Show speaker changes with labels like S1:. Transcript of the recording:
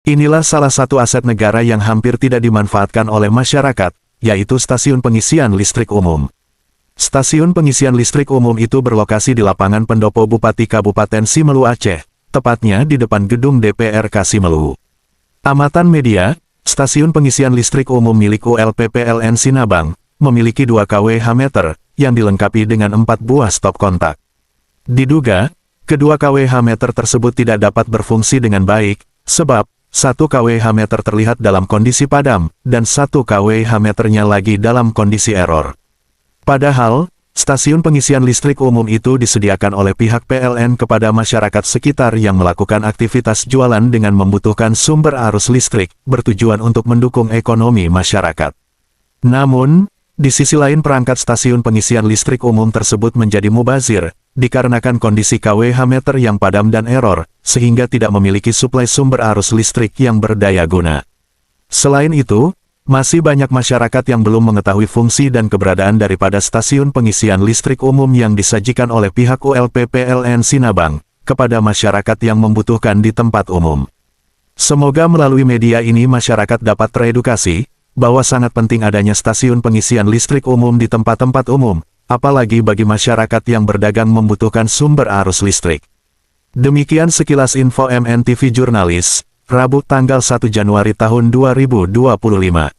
S1: Inilah salah satu aset negara yang hampir tidak dimanfaatkan oleh masyarakat, yaitu stasiun pengisian listrik umum. Stasiun pengisian listrik umum itu berlokasi di lapangan pendopo Bupati Kabupaten Simelu Aceh, tepatnya di depan gedung DPRK Simelu. Amatan media, stasiun pengisian listrik umum milik ULP PLN Sinabang, memiliki 2 kWh meter, yang dilengkapi dengan 4 buah stop kontak. Diduga, kedua kWh meter tersebut tidak dapat berfungsi dengan baik, sebab 1 kWh meter terlihat dalam kondisi padam, dan 1 kWh meternya lagi dalam kondisi error. Padahal, stasiun pengisian listrik umum itu disediakan oleh pihak PLN kepada masyarakat sekitar yang melakukan aktivitas jualan dengan membutuhkan sumber arus listrik, bertujuan untuk mendukung ekonomi masyarakat. Namun, di sisi lain perangkat stasiun pengisian listrik umum tersebut menjadi mubazir, dikarenakan kondisi kWh meter yang padam dan error, sehingga tidak memiliki suplai sumber arus listrik yang berdaya guna. Selain itu, masih banyak masyarakat yang belum mengetahui fungsi dan keberadaan daripada stasiun pengisian listrik umum yang disajikan oleh pihak ULP PLN Sinabang, kepada masyarakat yang membutuhkan di tempat umum. Semoga melalui media ini masyarakat dapat teredukasi, bahwa sangat penting adanya stasiun pengisian listrik umum di tempat-tempat umum, apalagi bagi masyarakat yang berdagang membutuhkan sumber arus listrik. Demikian sekilas info MNTV Jurnalis, Rabu tanggal 1 Januari tahun 2025.